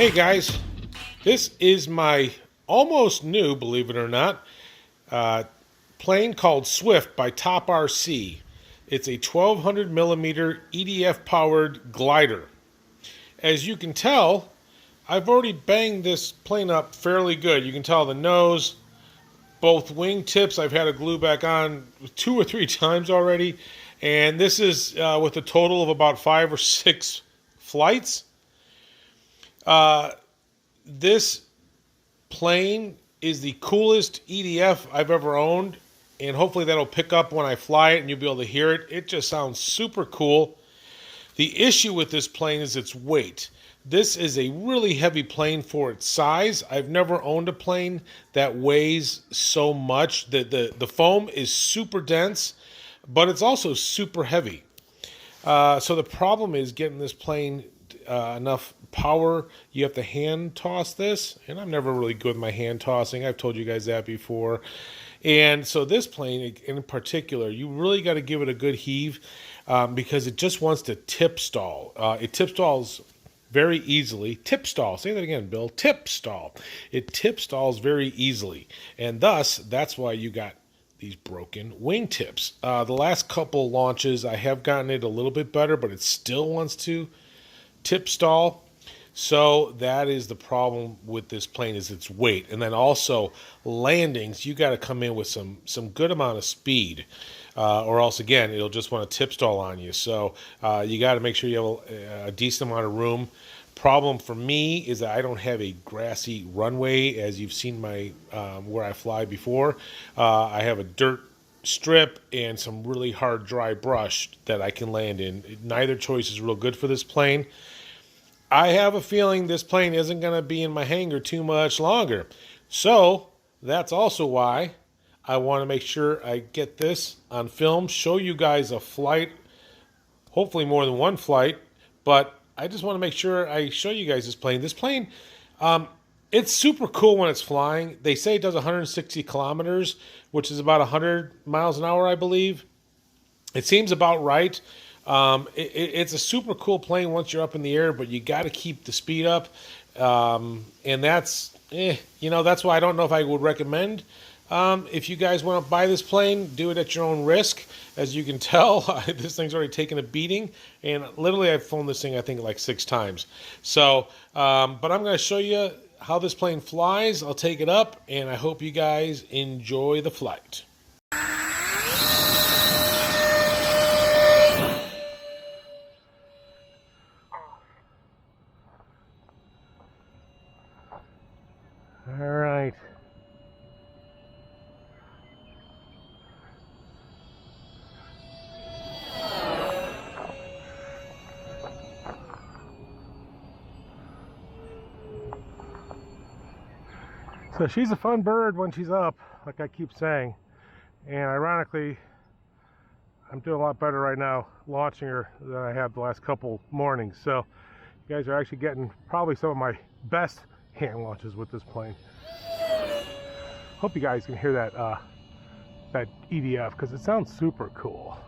Hey guys, this is my almost new, believe it or not, uh, plane called Swift by TopRC. It's a 1200 millimeter EDF powered glider. As you can tell, I've already banged this plane up fairly good. You can tell the nose, both wing tips I've had to glue back on 2 or 3 times already. And this is with a total of about 5 or 6 flights. This plane is the coolest EDF I've ever owned, and hopefully that'll pick up when I fly it and you'll be able to hear it. It just sounds super cool. The issue with this plane is its weight. This is a really heavy plane for its size. I've never owned a plane that weighs so much. The foam is super dense, but it's also super heavy. So the problem is getting this plane enough power. You have to hand toss this, and I'm never really good with my hand tossing. I've told you guys that before. And so this plane in particular, you really got to give it a good heave because it just wants to tip stall. It tip stalls very easily. Tip stall. Say that again, Bill. Tip stall. It tip stalls very easily, and thus that's why you got these broken wing tips. The last couple launches, I have gotten it a little bit better, but it still wants to tip stall. So that is the problem with this plane, is its weight. And then also landings, you got to come in with some good amount of speed, or else again it'll just want to tip stall on you. So you got to make sure you have a decent amount of room. Problem for me is that I don't have a grassy runway, as you've seen my where I fly before. I have a dirt strip and some really hard dry brush that I can land in. Neither choice is real good for this plane. I have a feeling this plane isn't going to be in my hangar too much longer. So that's also why I want to make sure I get this on film, show you guys a flight, hopefully more than one flight, but I just want to make sure I show you guys this plane. This plane, it's super cool when it's flying. They say it does 160 kilometers, which is about 100 miles an hour, I believe. It seems about right. It's a super cool plane once you're up in the air, but you got to keep the speed up. And that's, that's why I don't know if I would recommend. If you guys want to buy this plane, do it at your own risk. As you can tell, this thing's already taken a beating, and literally I've flown this thing, I think, like 6 times. So, but I'm going to show you how this plane flies. I'll take it up, and I hope you guys enjoy the flight. All right. So she's a fun bird when she's up, like I keep saying. And ironically, I'm doing a lot better right now launching her than I have the last couple mornings. So you guys are actually getting probably some of my best hand launches with this plane. Hope you guys can hear that that EDF, because it sounds super cool.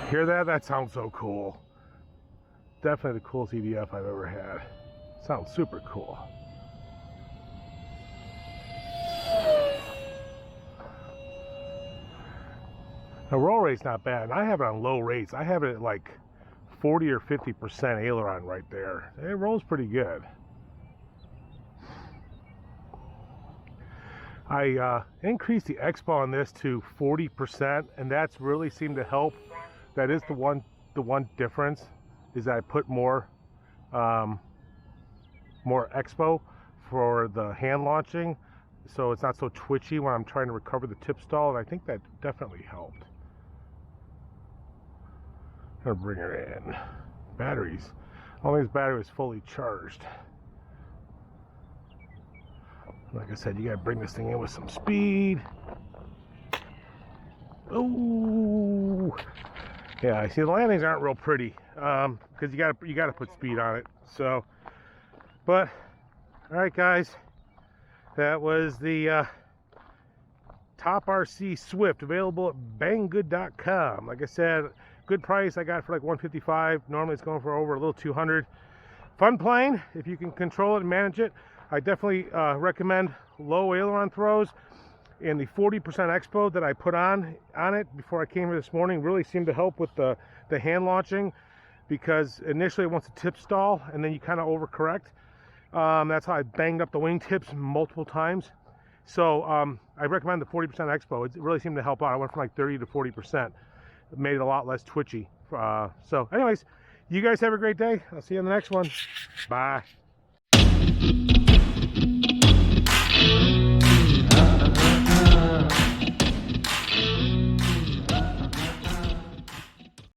Hear that? That sounds so cool. Definitely the coolest EDF I've ever had. Sounds super cool. The roll rate's not bad. I have it on low rates. I have it at like 40 or 50% aileron right there. It rolls pretty good. I increased the expo on this to 40%, and that's really seemed to help. That is the one difference, is that I put more expo for the hand launching. so it's not so twitchy when I'm trying to recover the tip stall, and I think that definitely helped. I'm gonna bring her in. Batteries. Only this battery is fully charged. Like I said, you gotta bring this thing in with some speed. Oh, yeah. I see the landings aren't real pretty because you gotta put speed on it. So, but all right, guys, that was the TopRC Swift, available at banggood.com. Like I said, good price. I got it for like $155. Normally it's going for over a little $200. Fun plane if you can control it and manage it. I definitely recommend low aileron throws, and the 40% expo that I put on it before I came here this morning really seemed to help with the hand launching, because initially it wants to tip stall and then you kind of overcorrect. That's how I banged up the wing tips multiple times. So I recommend the 40% expo. It really seemed to help out. I went from like 30 to 40%. It made it a lot less twitchy. So anyways, you guys have a great day. I'll see you in the next one. Bye.